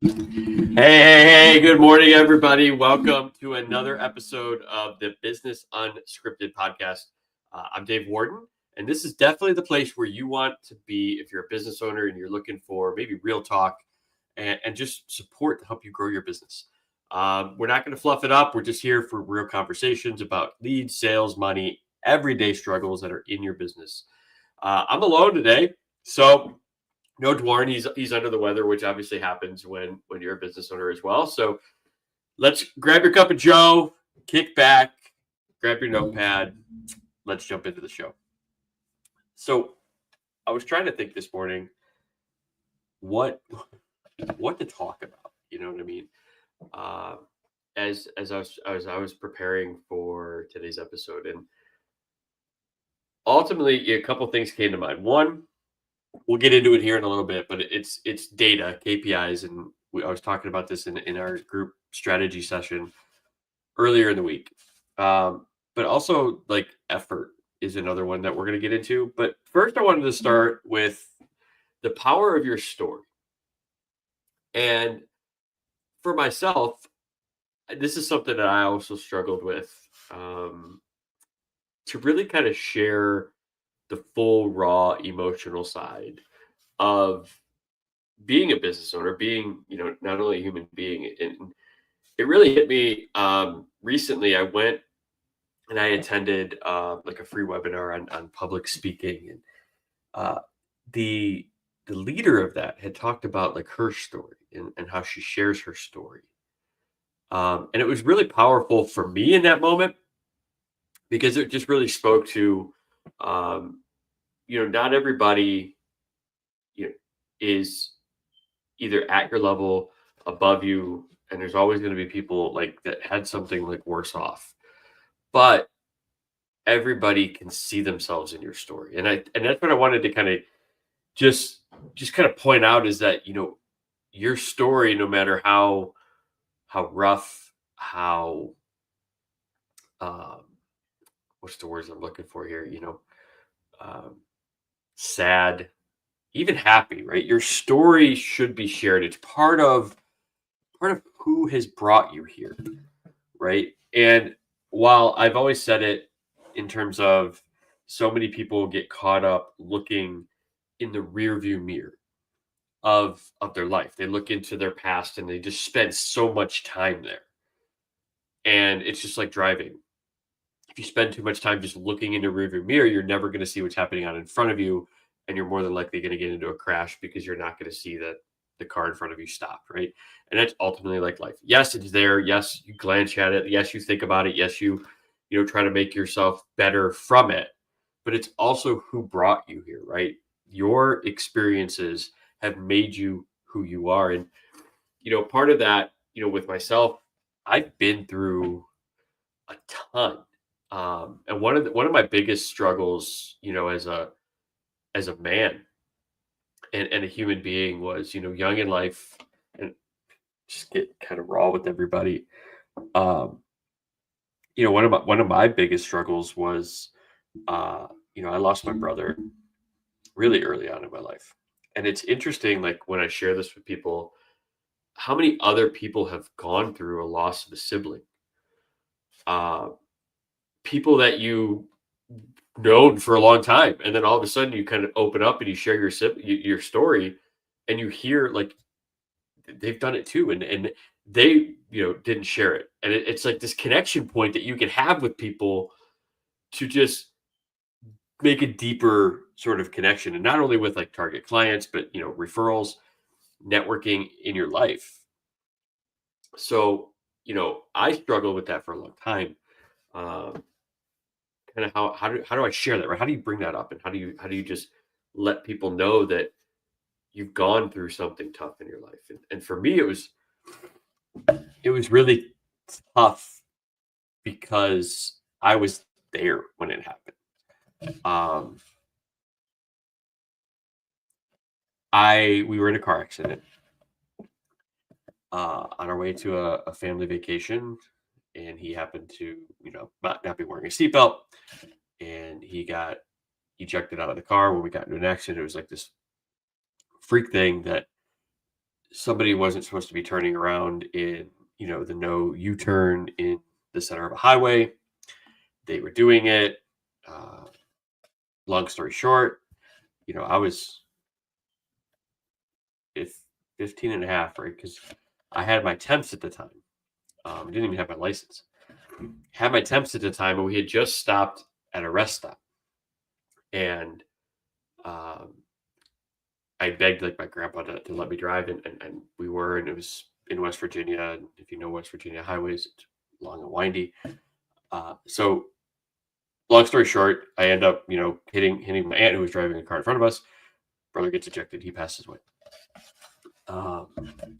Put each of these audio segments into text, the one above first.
Hey, good morning, everybody. Welcome to another episode of the Business Unscripted podcast. I'm Dave Warden, and this is definitely the place where you want to be if you're a business owner and you're looking for maybe real talk and just support to help you grow your business. We're not going to fluff it up. We're just here for real conversations about leads, sales, money, everyday struggles that are in your business. I'm alone today, so no Dwarren, he's under the weather, which obviously happens when you're a business owner as well. So let's grab your cup of Joe, kick back, grab your notepad. Let's jump into the show. So I was trying to think this morning what to talk about. You know what I mean? As I was preparing for today's episode, and ultimately a couple things came to mind. One, we'll get into it here in a little bit, but it's data, KPIs, and I was talking about this in our group strategy session earlier in the week. But also like effort is another one that we're going to get into. But first, I wanted to start with the power of your story. And for myself, this is something that I also struggled with, to really kind of share the full raw emotional side of being a business owner, being, not only a human being. And it really hit me recently. I went and I attended like a free webinar on public speaking, and the leader of that had talked about like her story and how she shares her story. And it was really powerful for me in that moment because it just really spoke to, not everybody, is either at your level, above you, and there's always going to be people like that had something like worse off. But everybody can see themselves in your story. And that's what I wanted to kind of just kind of point out is that, your story, no matter how rough, how um what's the words I'm looking for here, um sad, even happy, right? Your story should be shared. It's part of who has brought you here, right? And while I've always said it in terms of so many people get caught up looking in the rear view mirror of their life. They look into their past and they just spend so much time there. And it's just like driving. If you spend too much time just looking into rear view mirror, you're never going to see what's happening out in front of you, and you're more than likely going to get into a crash because you're not going to see that the car in front of you stopped, right? And that's ultimately like life. Yes, it's there. Yes, you glance at it. Yes, you think about it. Yes, you try to make yourself better from it. But it's also who brought you here, right? Your experiences have made you who you are. And part of that, with myself, I've been through a ton. And one of my biggest struggles, as a man and a human being was, young in life, and just get kind of raw with everybody. Um, one of my biggest struggles was, I lost my brother really early on in my life. And it's interesting, like when I share this with people, how many other people have gone through a loss of a sibling. Uh, People that you known for a long time, and then all of a sudden you kind of open up and you share your story, and you hear like they've done it too, and they didn't share it, and it's like this connection point that you can have with people to just make a deeper sort of connection, and not only with like target clients, but referrals, networking in your life. So I struggled with that for a long time. um, Kind of how do I share that, right? How do you bring that up, and how do you just let people know that you've gone through something tough in your life? And for me, it was really tough because I was there when it happened. We were in a car accident on our way to a family vacation, and he happened to not be wearing a seatbelt, and he got ejected out of the car when we got into an accident. It was like this freak thing that somebody wasn't supposed to be turning around in, the no U-turn in the center of a highway. They were doing it. Uh, Long story short, I was if 15 and a half, right? Because I had my temps at the time. I didn't even have my license. Had my temps at the time, and we had just stopped at a rest stop. And um, I begged like my grandpa to let me drive, and we were, and it was in West Virginia. And if you know West Virginia highways, it's long and windy. So long story short, I end up, hitting my aunt who was driving a car in front of us. Brother gets ejected. He passes away. Um,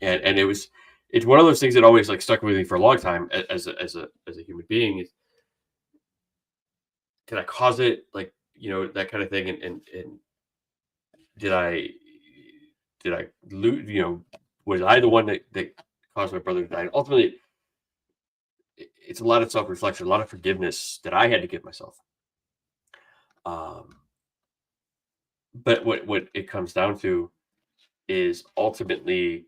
and it's one of those things that always like stuck with me for a long time as a human being. Is, did I cause it? Like, that kind of thing. And did I lose? Was I the one that caused my brother to die? And ultimately, it's a lot of self reflection, a lot of forgiveness that I had to give myself. But what it comes down to is ultimately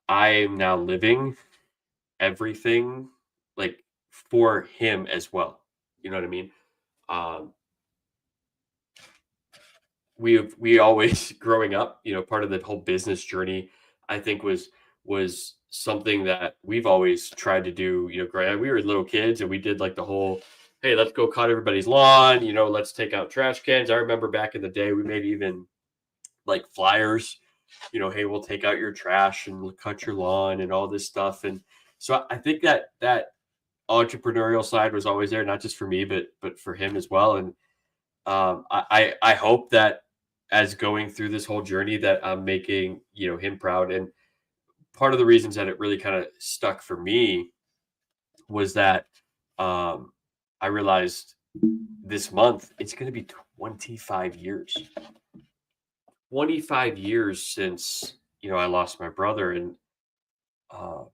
I am now living everything like for him as well. You know what I mean? Um, we always growing up, part of the whole business journey, I think was something that we've always tried to do. Growing up, we were little kids and we did like the whole, hey, let's go cut everybody's lawn. Let's take out trash cans. I remember back in the day, we made even like flyers. Hey, we'll take out your trash and we'll cut your lawn and all this stuff. And so I think that entrepreneurial side was always there, not just for me, but for him as well. And I hope that as going through this whole journey that I'm making, him proud. And part of the reasons that it really kind of stuck for me was that um, I realized this month it's going to be 25 years. 25 years since I lost my brother, uh,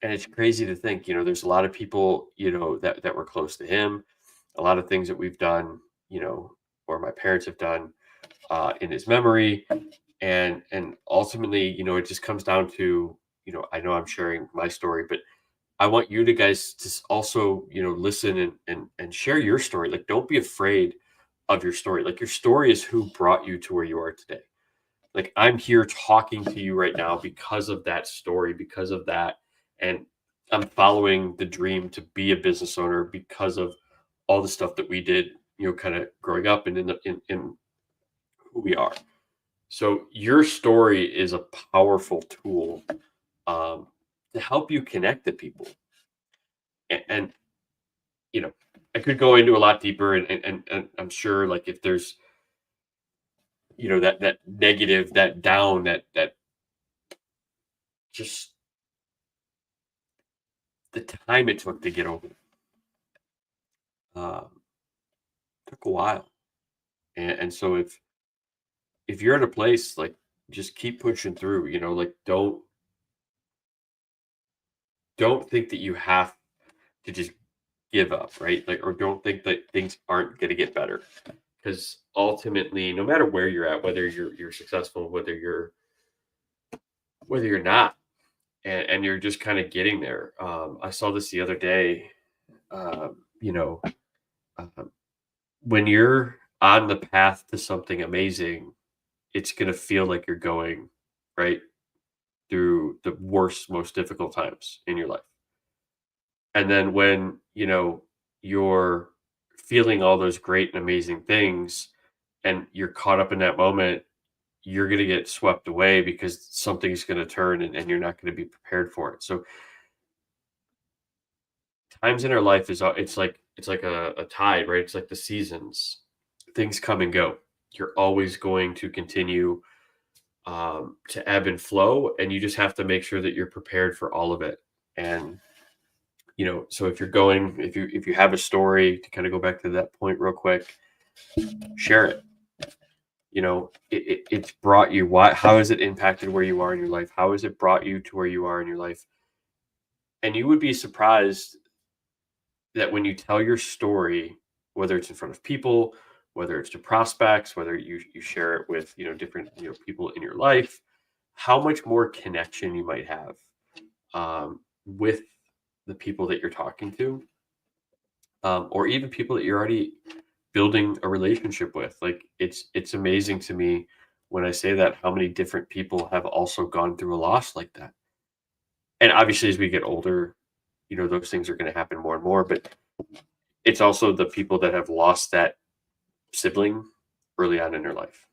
and it's crazy to think there's a lot of people that were close to him, a lot of things that we've done, or my parents have done in his memory, and ultimately it just comes down to I know I'm sharing my story, but I want you to guys to also listen and share your story. Like, don't be afraid of your story. Like, your story is who brought you to where you are today. Like, I'm here talking to you right now because of that story, because of that. And I'm following the dream to be a business owner because of all the stuff that we did, kind of growing up and in who we are. So your story is a powerful tool um, to help you connect to people. And you know, I could go into a lot deeper, and I'm sure like if there's that negative, that down, that just the time it took to get over it, um, took a while. And so if you're at a place like just keep pushing through, like don't think that you have to just give up, right? Like, or don't think that things aren't going to get better, because ultimately, no matter where you're at, whether you're successful, whether you're not, and you're just kind of getting there. I saw this the other day. Um, you know, um, when you're on the path to something amazing, it's going to feel like you're going right through the worst, most difficult times in your life. And then when, you're feeling all those great and amazing things and you're caught up in that moment, you're going to get swept away because something's going to turn, and you're not going to be prepared for it. So times in our life it's like a tide, right? It's like the seasons. Things come and go. You're always going to continue to ebb and flow, and you just have to make sure that you're prepared for all of it. And so if you have a story, to kind of go back to that point real quick, share it. It's brought you, why, how has it impacted where you are in your life? How has it brought you to where you are in your life? And you would be surprised that when you tell your story, whether it's in front of people whether it's to prospects, whether you share it with, different, people in your life, how much more connection you might have with the people that you're talking to, or even people that you're already building a relationship with. Like it's amazing to me when I say that, how many different people have also gone through a loss like that. And obviously, as we get older, those things are going to happen more and more. But it's also the people that have lost that sibling early on in their life.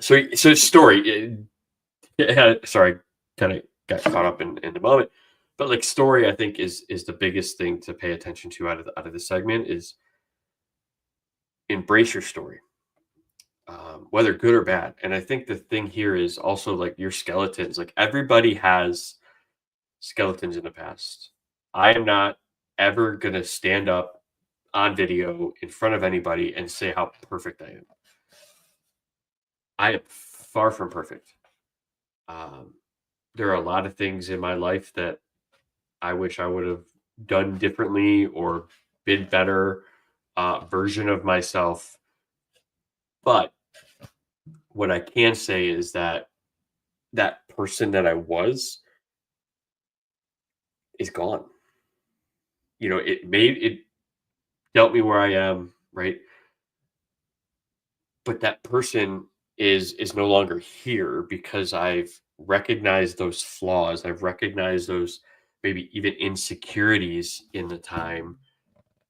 So story. Sorry, kind of got caught up in the moment. But like story, I think is the biggest thing to pay attention to out of the segment is embrace your story, whether good or bad. And I think the thing here is also like your skeletons. Like everybody has skeletons in the past. I am not ever gonna stand up on video in front of anybody and say how perfect I am. I am far from perfect. There are a lot of things in my life that I wish I would have done differently or been better version of myself. But what I can say is that that person that I was is gone. It dealt me where I am, right? But that person is no longer here because I've recognized those flaws. I've recognized those maybe even insecurities in the time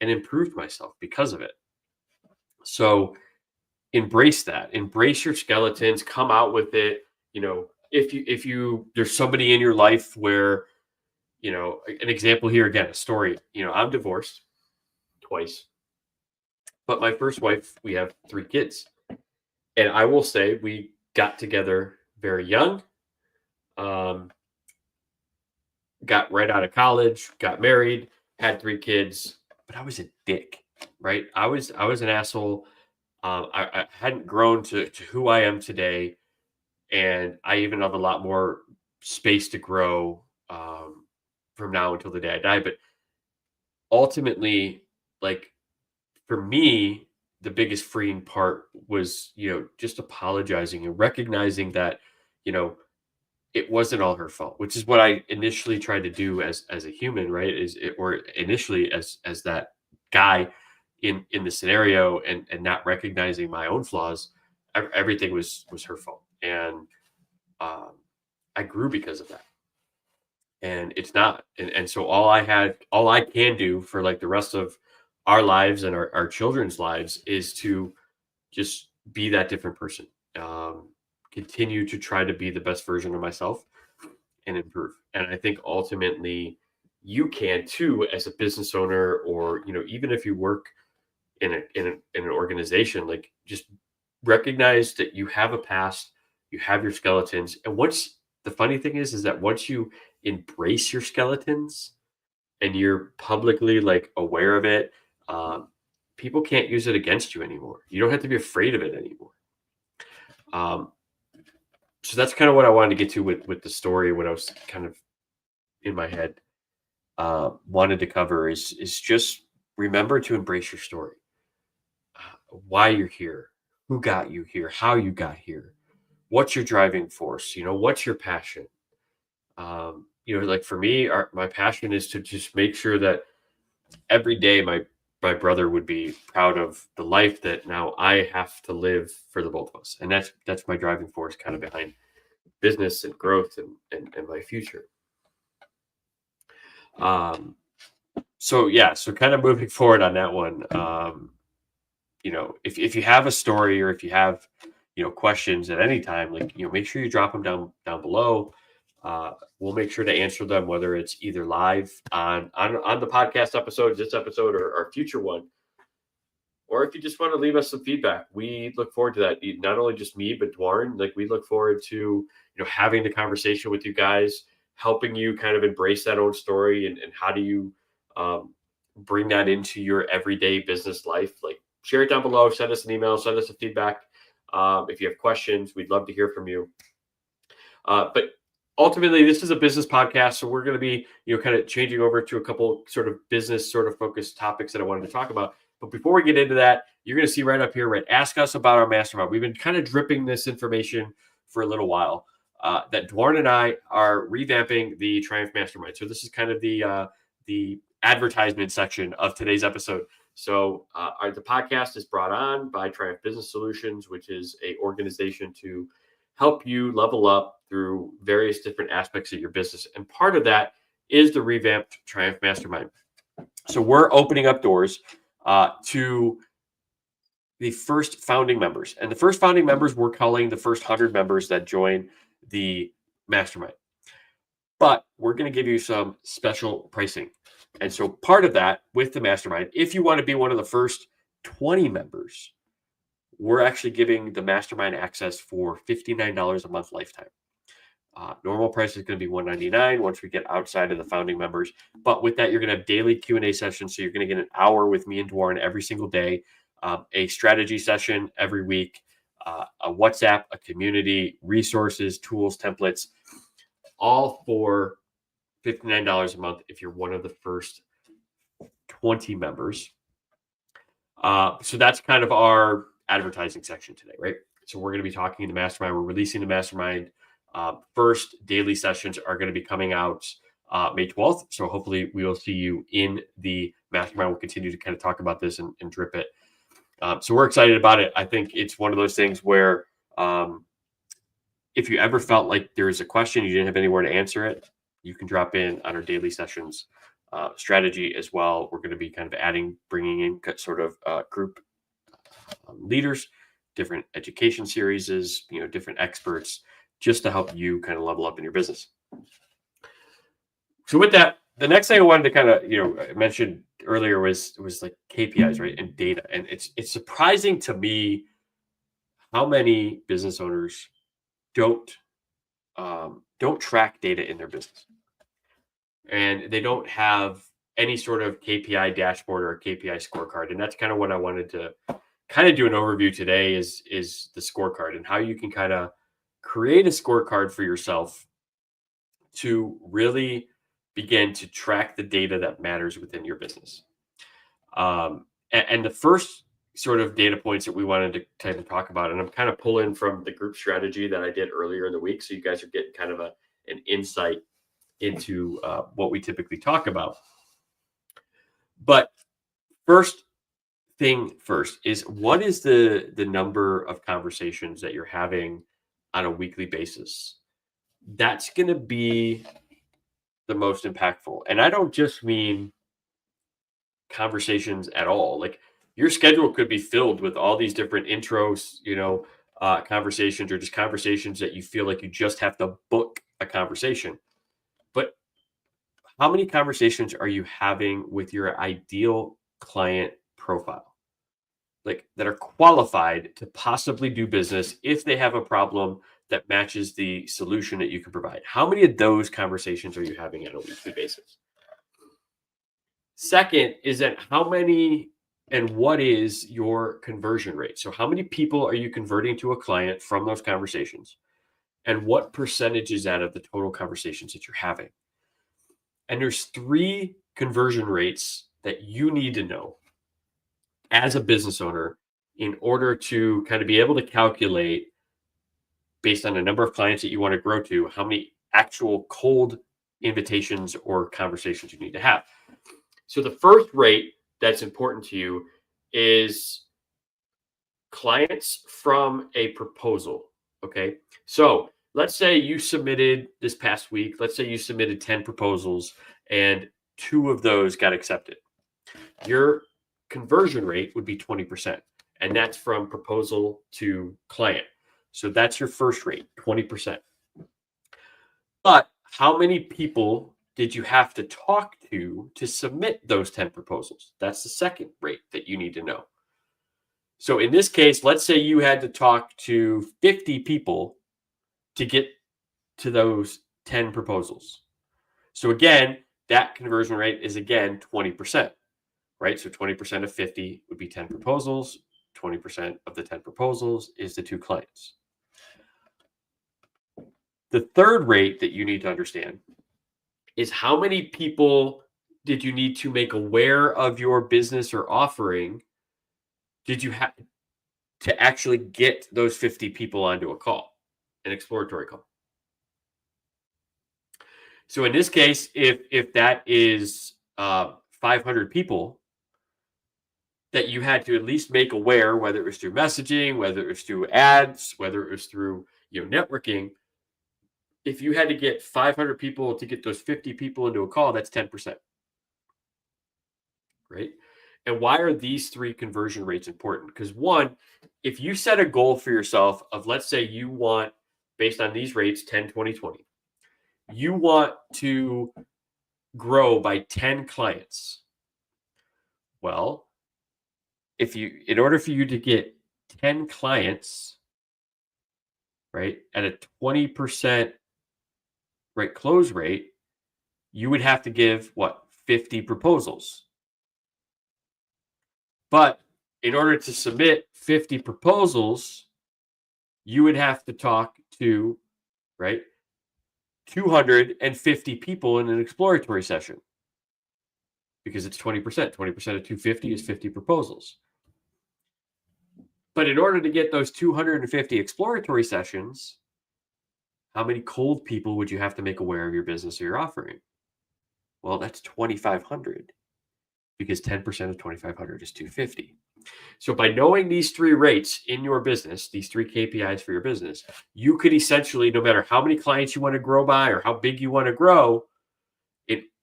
and improved myself because of it. So embrace that. Embrace your skeletons, come out with it. If you there's somebody in your life where, an example here again, a story. I'm divorced twice. But my first wife, we have 3 kids. And I will say we got together very young, um, got right out of college, got married, had 3 kids, but I was a dick, right? I was an asshole. I hadn't grown to who I am today, and I even have a lot more space to grow from now until the day I die. But ultimately, like for me, the biggest freeing part was, just apologizing and recognizing that, you know, it wasn't all her fault, which is what I initially tried to do as a human, right? Or initially as that guy in the scenario, and not recognizing my own flaws. Everything was her fault, and um, I grew because of that. And it's not, and so all I can do for like the rest of our lives and our children's lives is to just be that different person. um, Continue to try to be the best version of myself and improve. And I think ultimately you can too, as a business owner, or even if you work in an organization. Like, just recognize that you have a past, you have your skeletons, and once the funny thing is that once you embrace your skeletons and you're publicly like aware of it, um, people can't use it against you anymore. You don't have to be afraid of it anymore. Um, so that's kind of what I wanted to get to with the story. What I was kind of in my head wanted to cover is just remember to embrace your story, why you're here, who got you here, how you got here, what's your driving force, what's your passion. Like for me, my passion is to just make sure that every day my brother would be proud of the life that now I have to live for the both of us. And that's my driving force kind of behind business and growth and my future. Um, so yeah, so kind of moving forward on that one. If you have a story, or if you have, questions at any time, like, make sure you drop them down below. We'll make sure to answer them, whether it's either live on the podcast episode, this episode, or a future one. Or if you just want to leave us some feedback, we look forward to that. Not only just me, but Dwarren, like we look forward to, having the conversation with you guys, helping you kind of embrace that own story, and how do you bring that into your everyday business life. Like, share it down below, send us an email, send us a feedback. If you have questions, we'd love to hear from you. But ultimately, this is a business podcast, so we're going to be, kind of changing over to a couple sort of business sort of focused topics that I wanted to talk about. But before we get into that, you're going to see right up here, right? Ask us about our mastermind. We've been kind of dripping this information for a little while. That Dwarn and I are revamping the Triumph Mastermind. So this is kind of the advertisement section of today's episode. So the podcast is brought on by Triumph Business Solutions, which is an organization to help you level up through various different aspects of your business. And part of that is the Revamped Triumph Mastermind. So we're opening up doors to the first founding members. And the first founding members, we're calling the first 100 members that join the mastermind. But we're going to give you some special pricing. And so part of that with the mastermind, if you want to be one of the first 20 members, we're actually giving the mastermind access for $59 a month lifetime. Normal price is going to be $199 once we get outside of the founding members. But with that, you're going to have daily Q&A sessions. So you're going to get an hour with me and Dwarn every single day, a strategy session every week, a WhatsApp, a community, resources, tools, templates, all for $59 a month if you're one of the first 20 members. So that's kind of our advertising section today, right? So we're going to be talking the mastermind. We're releasing the mastermind. First daily sessions are going to be coming out May 12th. So hopefully we will see you in the mastermind. We'll continue to kind of talk about this and drip it. So we're excited about it. I think it's one of those things where if you ever felt like there is a question, you didn't have anywhere to answer it, you can drop in on our daily sessions strategy as well. We're going to be kind of bringing in sort of group leaders, different education series, different experts, just to help you kind of level up in your business. So with that, the next thing I wanted to kind of, mention earlier was like KPIs, right? And data. And it's surprising to me how many business owners don't track data in their business. And they don't have any sort of KPI dashboard or a KPI scorecard. And that's kind of what I wanted to kind of do an overview today is the scorecard and how you can kind of create a scorecard for yourself to really begin to track the data that matters within your business. And the first sort of data points that we wanted to kind of talk about, and I'm kind of pulling from the group strategy that I did earlier in the week. So you guys are getting kind of an insight into what we typically talk about. But first thing first is, what is the number of conversations that you're having on a weekly basis? That's going to be the most impactful. And I don't just mean conversations at all. Like, your schedule could be filled with all these different intros, conversations, or just conversations that you feel like you just have to book a conversation. But how many conversations are you having with your ideal client profile? Like, that are qualified to possibly do business if they have a problem that matches the solution that you can provide? How many of those conversations are you having on a weekly basis? Second is that how many and what is your conversion rate? So how many people are you converting to a client from those conversations? And what percentage is that of the total conversations that you're having? And there's 3 conversion rates that you need to know as a business owner in order to kind of be able to calculate, based on the number of clients that you want to grow to, how many actual cold invitations or conversations you need to have. So the first rate that's important to you is clients from a proposal. Okay. So let's say you submitted this past week, let's say you submitted 10 proposals and 2 of those got accepted. Your conversion rate would be 20%. And that's from proposal to client. So that's your first rate, 20%. But how many people did you have to talk to submit those 10 proposals? That's the second rate that you need to know. So in this case, let's say you had to talk to 50 people to get to those 10 proposals. So again, that conversion rate is again 20%, right? So 20% of 50 would be 10 proposals. 20% of the 10 proposals is the 2 clients. The third rate that you need to understand is how many people did you need to make aware of your business or offering did you have to actually get those 50 people onto a call, an exploratory call? So in this case, if that is 500 people that you had to at least make aware, whether it was through messaging, whether it was through ads, whether it was through networking, if you had to get 500 people to get those 50 people into a call, that's 10%, right? And why are these three conversion rates important? Because one, if you set a goal for yourself of, let's say you want, based on these rates, 10, 20, 20, you want to grow by 10 clients. Well, in order for you to get 10 clients, right, at a 20% right close rate, you would have to give what, 50 proposals. But in order to submit 50 proposals, you would have to talk to, right, 250 people in an exploratory session, because it's 20%. 20% of 250 is 50 proposals. But in order to get those 250 exploratory sessions, how many cold people would you have to make aware of your business or your offering? Well, that's 2,500, because 10% of 2,500 is 250. So by knowing these three rates in your business, these three KPIs for your business, you could essentially, no matter how many clients you want to grow by or how big you want to grow,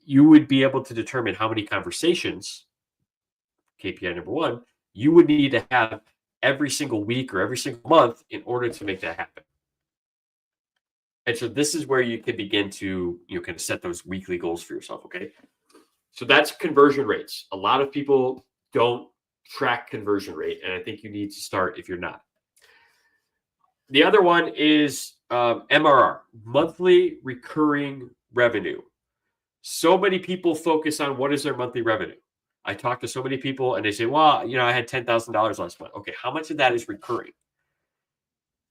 you would be able to determine how many conversations, KPI number one, you would need to have every single week or every single month in order to make that happen. And so this is where you can begin to, kind of set those weekly goals for yourself. Okay. So that's conversion rates. A lot of people don't track conversion rate, and I think you need to start if you're not. The other one is MRR, monthly recurring revenue. So many people focus on what is their monthly revenue. I talk to so many people and they say, well, I had $10,000 last month. Okay, how much of that is recurring?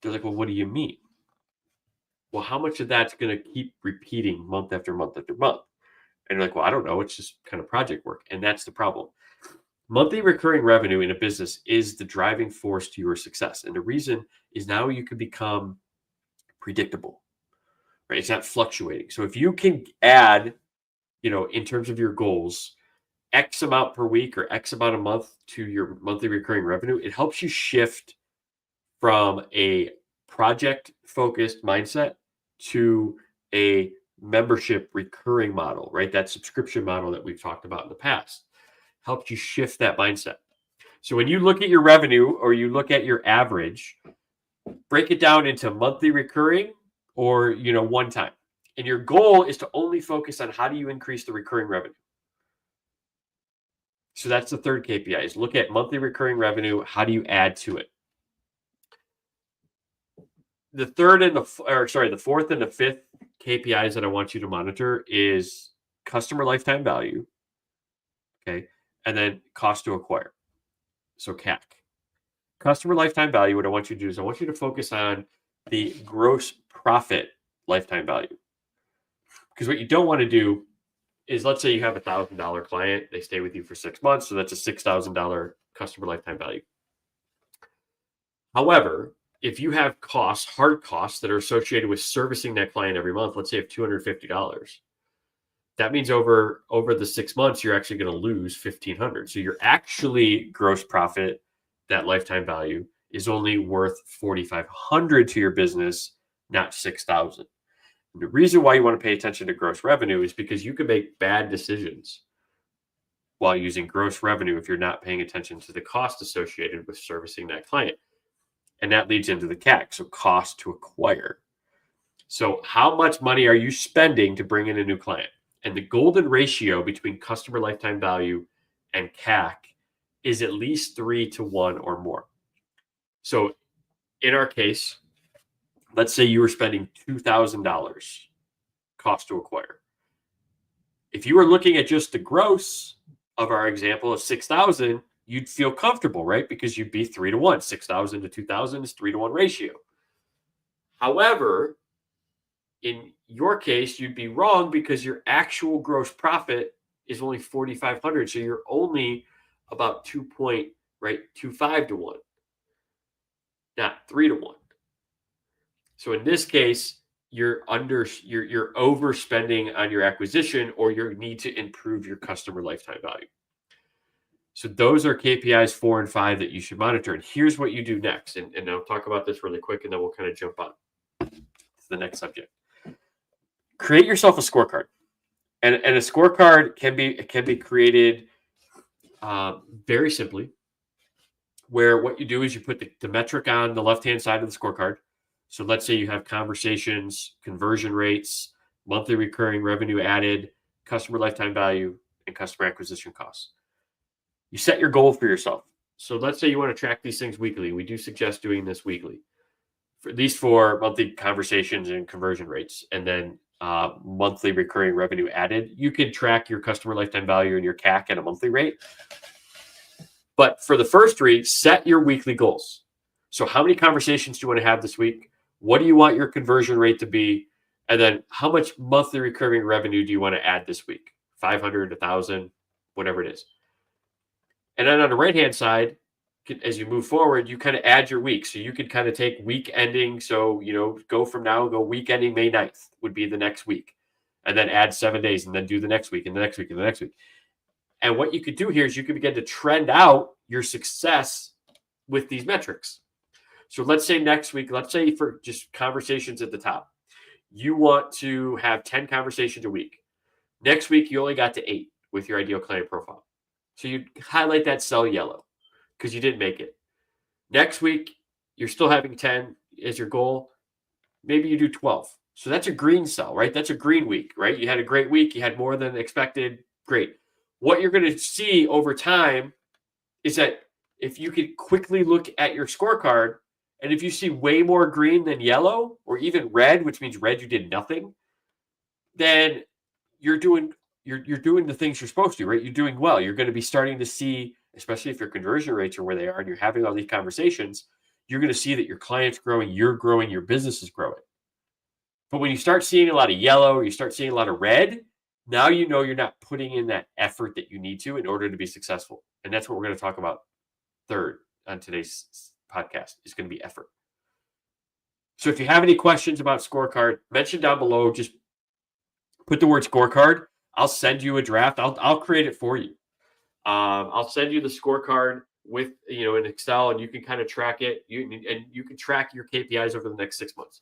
They're like, well, what do you mean? Well, how much of that's going to keep repeating month after month after month? And you're like, well, I don't know. It's just kind of project work. And that's the problem. Monthly recurring revenue in a business is the driving force to your success. And the reason is now you can become predictable, right? It's not fluctuating. So if you can add, in terms of your goals, X amount per week or X amount a month to your monthly recurring revenue, it helps you shift from a project focused mindset to a membership recurring model, right? That subscription model that we've talked about in the past helps you shift that mindset. So when you look at your revenue or you look at your average, break it down into monthly recurring or, one time. And your goal is to only focus on how do you increase the recurring revenue. So that's the third KPI, is look at monthly recurring revenue. How do you add to it? The fourth and the fifth KPIs that I want you to monitor is customer lifetime value. Okay. And then cost to acquire. So CAC. Customer lifetime value, what I want you to do is I want you to focus on the gross profit lifetime value. Because what you don't want to do is, let's say you have $1,000 client, they stay with you for 6 months, so that's a $6,000 customer lifetime value. However, if you have hard costs that are associated with servicing that client every month, let's say you have $250, that means over the 6 months, you're actually going to lose $1,500. So you're actually gross profit, that lifetime value, is only worth $4,500 to your business, not $6,000. The reason why you want to pay attention to gross revenue is because you can make bad decisions while using gross revenue if you're not paying attention to the cost associated with servicing that client. And that leads into the CAC, so cost to acquire. So how much money are you spending to bring in a new client? And the golden ratio between customer lifetime value and CAC is at least 3-to-1 or more. So in our case, let's say you were spending $2,000 cost to acquire. If you were looking at just the gross of our example of 6,000, you'd feel comfortable, right? Because you'd be 3-to-1. 6,000 to 2,000 is 3-to-1 ratio. However, in your case, you'd be wrong because your actual gross profit is only $4,500. So you're only about 2.2 right? To 5 to 1, not 3 to 1. So in this case, you're overspending on your acquisition, or you need to improve your customer lifetime value. So those are KPIs 4 and 5 that you should monitor. And here's what you do next. And I'll talk about this really quick, and then we'll kind of jump on to the next subject. Create yourself a scorecard. And a scorecard can be created very simply, where what you do is you put the metric on the left-hand side of the scorecard. So let's say you have conversations, conversion rates, monthly recurring revenue added, customer lifetime value, and customer acquisition costs. You set your goal for yourself. So let's say you want to track these things weekly. We do suggest doing this weekly. For these 4 monthly conversations and conversion rates, and then monthly recurring revenue added. You can track your customer lifetime value and your CAC at a monthly rate. But for the first 3, set your weekly goals. So how many conversations do you want to have this week? What do you want your conversion rate to be? And then how much monthly recurring revenue do you want to add this week? 500, 1,000, whatever it is. And then on the right-hand side, as you move forward, you kind of add your week. So you could kind of take week ending. So, go from now, go week ending May 9th would be the next week. And then add 7 days, and then do the next week and the next week and the next week. And what you could do here is you could begin to trend out your success with these metrics. So let's say next week, let's say for just conversations at the top, you want to have 10 conversations a week. Next week, you only got to 8 with your ideal client profile. So you highlight that cell yellow because you didn't make it. Next week, you're still having 10 as your goal. Maybe you do 12. So that's a green cell, right? That's a green week, right? You had a great week. You had more than expected. Great. What you're going to see over time is that if you could quickly look at your scorecard, and if you see way more green than yellow, or even red, which means red, you did nothing, then you're doing the things you're supposed to, right? You're doing well. You're going to be starting to see, especially if your conversion rates are where they are and you're having all these conversations, you're going to see that your client's growing, you're growing, your business is growing. But when you start seeing a lot of yellow, or you start seeing a lot of red, now you know you're not putting in that effort that you need to in order to be successful. And that's what we're going to talk about third on today's podcast, is going to be effort. So if you have any questions about scorecard, mention down below, just put the word scorecard. I'll send you a draft. I'll create it for you. I'll send you the scorecard with, in Excel, and you can kind of track it. You can track your KPIs over the next 6 months.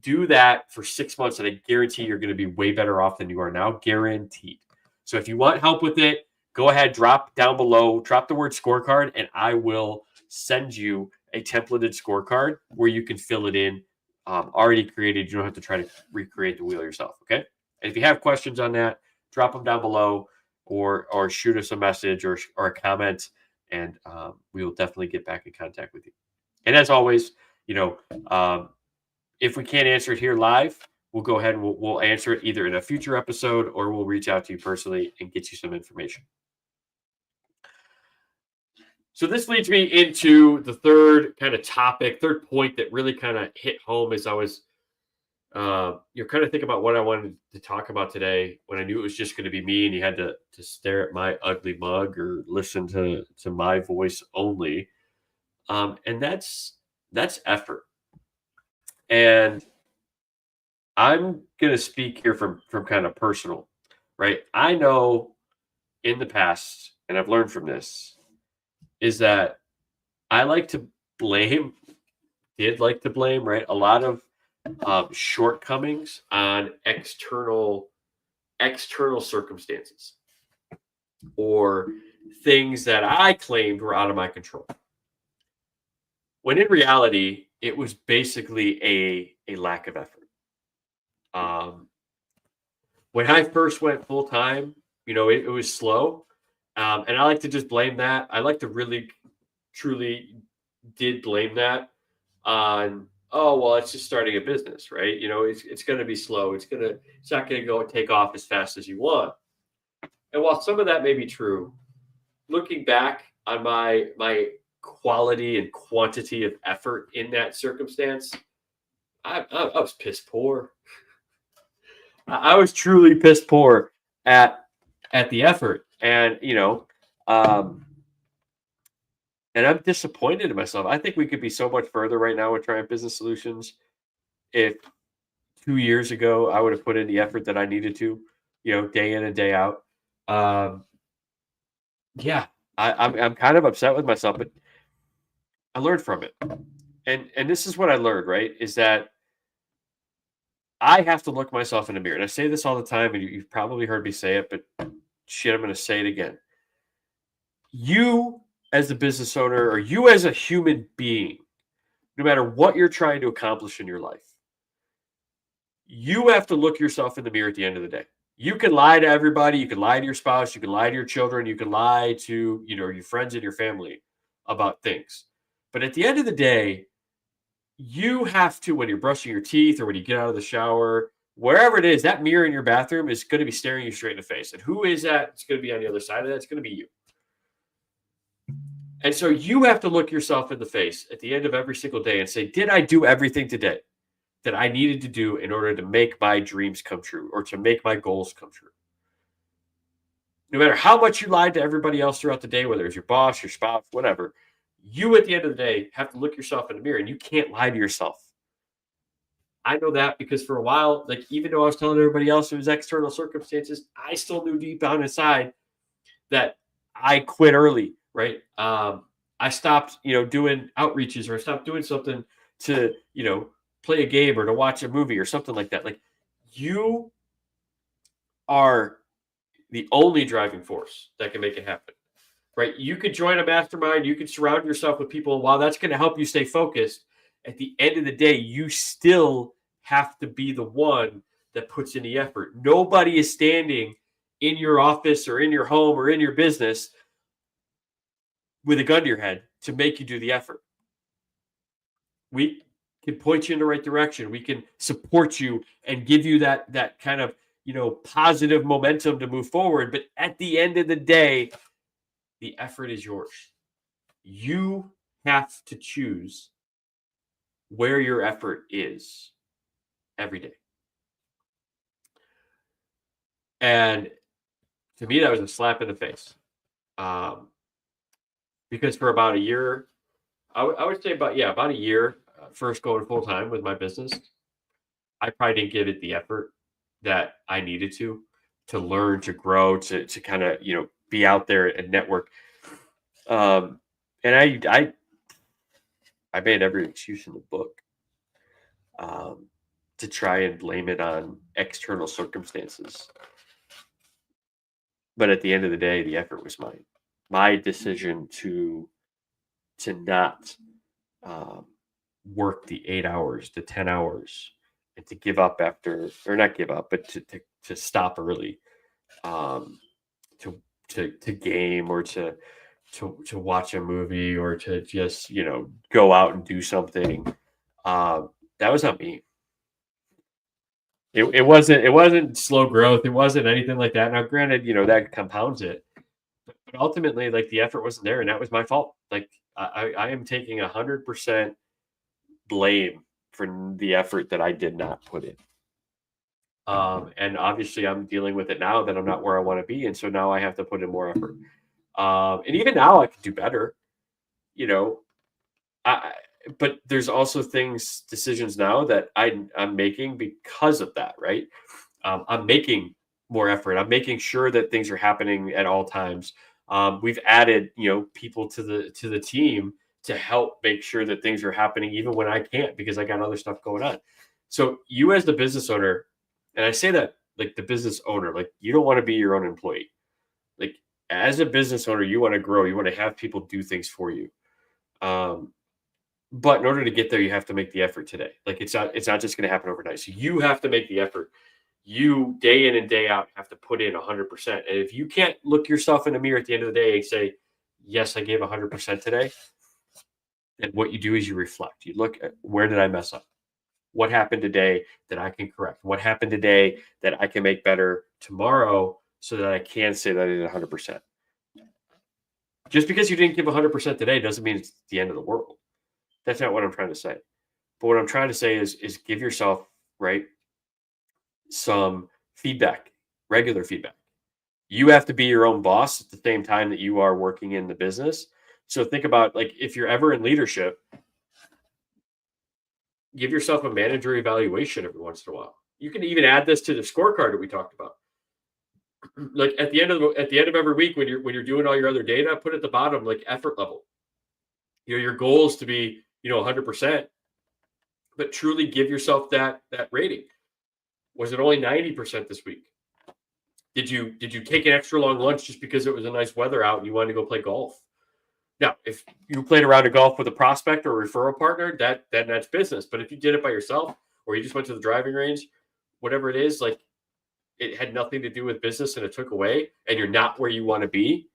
Do that for 6 months, and I guarantee you're going to be way better off than you are now. Guaranteed. So if you want help with it, go ahead, drop down below, drop the word scorecard, and I will send you a templated scorecard where you can fill it in, already created. You don't have to try to recreate the wheel yourself. Okay. And if you have questions on that, drop them down below, or shoot us a message or a comment, and we will definitely get back in contact with you. And as always, if we can't answer it here live, we'll go ahead and we'll answer it either in a future episode, or we'll reach out to you personally and get you some information. So this leads me into the third point that really kind of hit home as I was you're kind of thinking about what I wanted to talk about today, when I knew it was just going to be me and you had to stare at my ugly mug or listen to my voice only. And that's effort. And I'm going to speak here from kind of personal, right? I know in the past, and I've learned from this, is that I did like to blame, right? A lot of shortcomings on external circumstances, or things that I claimed were out of my control. When in reality, it was basically a lack of effort. When I first went full time, it was slow. And I like to just blame that. I like to really, truly did blame that on, oh, well, it's just starting a business, right? It's going to be slow. It's not going to go and take off as fast as you want. And while some of that may be true, looking back on my quality and quantity of effort in that circumstance, I was piss poor. I was truly piss poor at the effort. And, And I'm disappointed in myself. I think we could be so much further right now with Triumph Business Solutions if 2 years ago I would have put in the effort that I needed to, day in and day out. Um, yeah, I'm kind of upset with myself, but I learned from it. And this is what I learned, right? Is that I have to look myself in the mirror. And I say this all the time, and you've probably heard me say it, but shit, I'm going to say it again. You as a business owner, or you as a human being, no matter what you're trying to accomplish in your life, you have to look yourself in the mirror at the end of the day. You can lie to everybody. You can lie to your spouse. You can lie to your children. You can lie to, your friends and your family about things. But at the end of the day, you have to, when you're brushing your teeth or when you get out of the shower, wherever it is, that mirror in your bathroom is going to be staring you straight in the face. And who is that? It's going to be on the other side of that. It's going to be you. And so you have to look yourself in the face at the end of every single day and say, did I do everything today that I needed to do in order to make my dreams come true or to make my goals come true? No matter how much you lied to everybody else throughout the day, whether it's your boss, your spouse, whatever, you at the end of the day have to look yourself in the mirror, and you can't lie to yourself. I know that because for a while, like even though I was telling everybody else it was external circumstances, I still knew deep down inside that I quit early, right? I stopped, doing outreaches, or I stopped doing something to, play a game or to watch a movie or something like that. Like you are the only driving force that can make it happen, right? You could join a mastermind, you could surround yourself with people. While that's going to help you stay focused, at the end of the day, you still have to be the one that puts in the effort. Nobody is standing in your office or in your home or in your business with a gun to your head to make you do the effort. We can point you in the right direction. We can support you and give you that kind of, positive momentum to move forward. But at the end of the day, the effort is yours. You have to choose where your effort is every day. And to me, that was a slap in the face. Because for about a year, I would say about a year, first going full time with my business, I probably didn't give it the effort that I needed to learn, to grow, to kind of, be out there and network. And I made every excuse in the book to try and blame it on external circumstances. But at the end of the day, the effort was mine. My decision to not work the 8 hours, the 10 hours, and to give up after, or not give up, but to stop early, to game, or to watch a movie, or to just go out and do something. That was not me. It wasn't slow growth. It wasn't anything like that. Now, granted, that compounds it, but ultimately, like the effort wasn't there, and that was my fault. Like I am taking 100% blame for the effort that I did not put in. And obviously, I'm dealing with it now that I'm not where I want to be, and so now I have to put in more effort. And even now, I could do better. But there's also decisions now that I'm making because of that, right? I'm making more effort. I'm making sure that things are happening at all times. We've added, people to the team to help make sure that things are happening even when I can't because I got other stuff going on. So you as the business owner, and I say that like the business owner, like you don't want to be your own employee. Like as a business owner, you want to grow. You want to have people do things for you. But in order to get there, you have to make the effort today. Like it's not just going to happen overnight. So you have to make the effort. You day in and day out have to put in 100%. And if you can't look yourself in the mirror at the end of the day and say, yes, I gave 100% today, then what you do is you reflect. You look at where did I mess up? What happened today that I can correct? What happened today that I can make better tomorrow so that I can say that I did 100%? Just because you didn't give 100% today doesn't mean it's the end of the world. That's not what I'm trying to say. But what I'm trying to say is give yourself, right, some feedback, regular feedback. You have to be your own boss at the same time that you are working in the business. So think about, like, if you're ever in leadership, give yourself a manager evaluation every once in a while. You can even add this to the scorecard that we talked about. Like at the end of every week, when you're doing all your other data, put at the bottom like effort level. Your goal is to be 100%, but truly give yourself that rating. Was it only 90% this week? Did you take an extra long lunch just because it was a nice weather out and you wanted to go play golf? Now, if you played a round of golf with a prospect or a referral partner, that's business. But if you did it by yourself, or you just went to the driving range, whatever it is, like, it had nothing to do with business and it took away, and you're not where you want to be,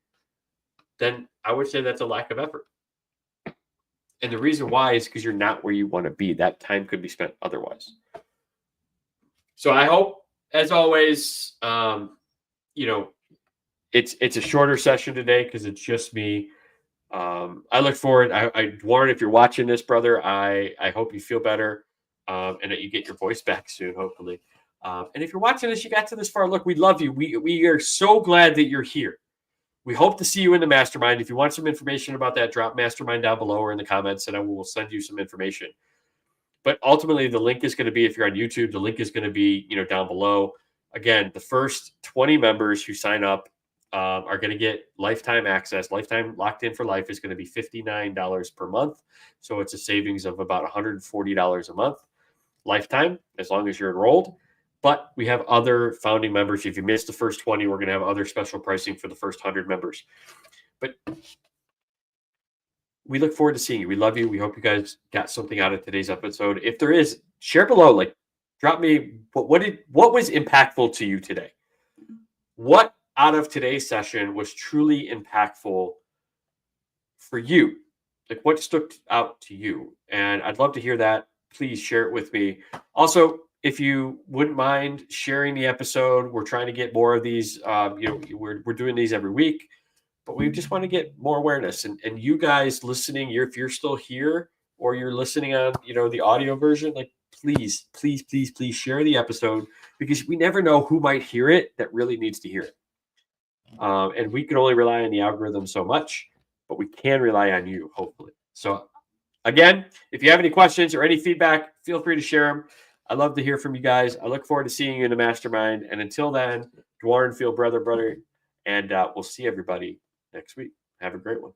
then I would say that's a lack of effort. And the reason why is because you're not where you want to be. That time could be spent otherwise. So I hope, as always, it's a shorter session today because it's just me. I look forward. Warren, if you're watching this, brother, I hope you feel better, and that you get your voice back soon, hopefully. And if you're watching this, you got to this far. Look, we love you. We are so glad that you're here. We hope to see you in the mastermind. If you want some information about that, drop mastermind down below or in the comments, and I will send you some information. But ultimately, the link is going to be, if you're on YouTube, the link is going to be, down below. Again, the first 20 members who sign up are going to get lifetime access. Lifetime locked in for life is going to be $59 per month. So it's a savings of about $140 a month lifetime, as long as you're enrolled. But we have other founding members. If you missed the first 20, we're going to have other special pricing for the first 100 members. But we look forward to seeing you. We love you. We hope you guys got something out of today's episode. If there is, share below. Like, drop me what was impactful to you today. What out of today's session was truly impactful for you? Like, what stuck out to you? And I'd love to hear that. Please share it with me. Also, if you wouldn't mind sharing the episode, we're trying to get more of these. We're doing these every week, but we just want to get more awareness. And you guys listening, if you're still here or you're listening on, the audio version, like, please share the episode, because we never know who might hear it that really needs to hear it. And we can only rely on the algorithm so much, but we can rely on you, hopefully. So again, if you have any questions or any feedback, feel free to share them. I love to hear from you guys. I look forward to seeing you in the mastermind. And until then, Dwarren, feel brother, and we'll see everybody next week. Have a great one.